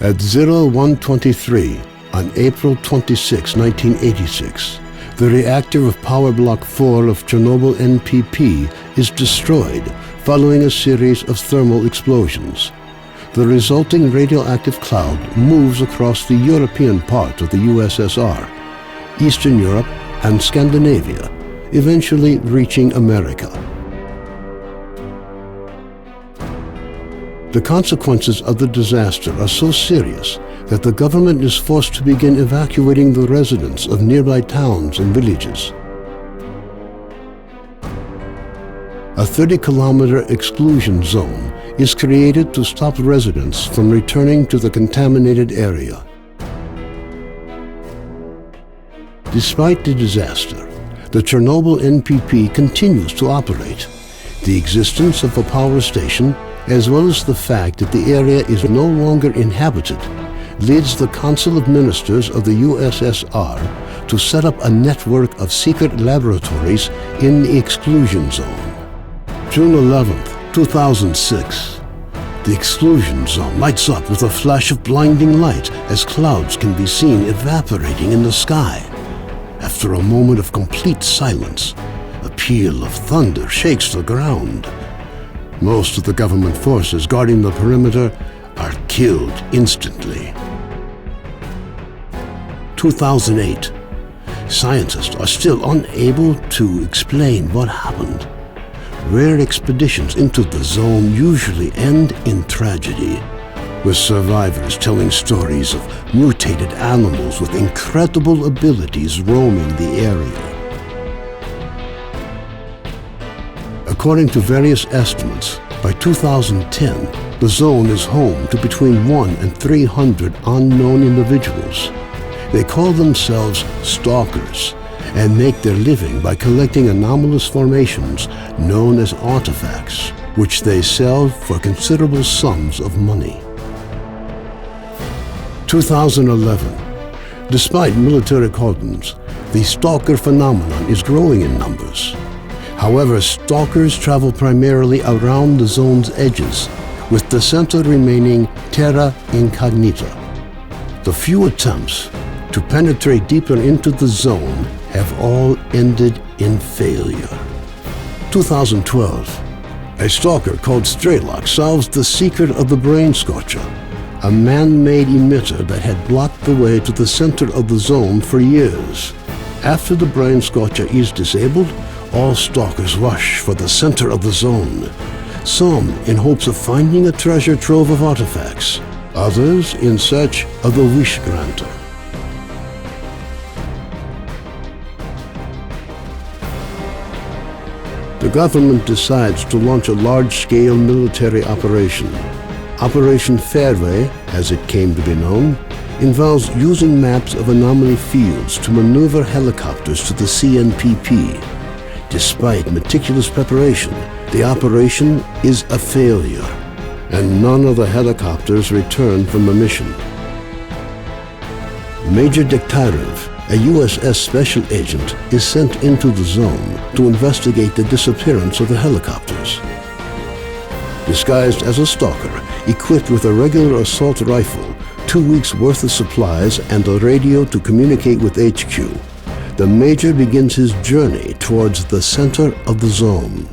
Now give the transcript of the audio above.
At 0123 on April 26, 1986, the reactor of Power Block 4 of Chernobyl NPP is destroyed following a series of thermal explosions. The resulting radioactive cloud moves across the European part of the USSR, Eastern Europe, and Scandinavia, eventually reaching America. The consequences of the disaster are so serious that the government is forced to begin evacuating the residents of nearby towns and villages. A 30-kilometer exclusion zone is created to stop residents from returning to the contaminated area. Despite the disaster, the Chernobyl NPP continues to operate. The existence of a power station, as well as the fact that the area is no longer inhabited, leads the Council of Ministers of the USSR to set up a network of secret laboratories in the exclusion zone. June 11, 2006. The exclusion zone lights up with a flash of blinding light as clouds can be seen evaporating in the sky. After a moment of complete silence, a peal of thunder shakes the ground. Most of the government forces guarding the perimeter are killed instantly. 2008. Scientists are still unable to explain what happened. Rare expeditions into the zone usually end in tragedy, with survivors telling stories of mutated animals with incredible abilities roaming the area. According to various estimates, by 2010, the zone is home to between 100 and 300 unknown individuals. They call themselves stalkers and make their living by collecting anomalous formations known as artifacts, which they sell for considerable sums of money. 2011. Despite military cordons, the stalker phenomenon is growing in numbers. However, stalkers travel primarily around the zone's edges, with the center remaining terra incognita. The few attempts to penetrate deeper into the zone have all ended in failure. 2012. A stalker called S.T.A.L.K.E.R solves the secret of the brain scorcher, a man-made emitter that had blocked the way to the center of the zone for years. After the brain scorcher is disabled, all stalkers rush for the center of the zone, some in hopes of finding a treasure trove of artifacts, others in search of the wish granter. The government decides to launch a large-scale military operation. Operation Fairway, as it came to be known, involves using maps of anomaly fields to maneuver helicopters to the CNPP. Despite meticulous preparation, the operation is a failure, and none of the helicopters return from the mission. Major S.T.A.L.K.E.R, a USS special agent, is sent into the zone to investigate the disappearance of the helicopters. Disguised as a stalker, equipped with a regular assault rifle, 2 weeks' worth of supplies, and a radio to communicate with HQ, the Major begins his journey towards the center of the zone.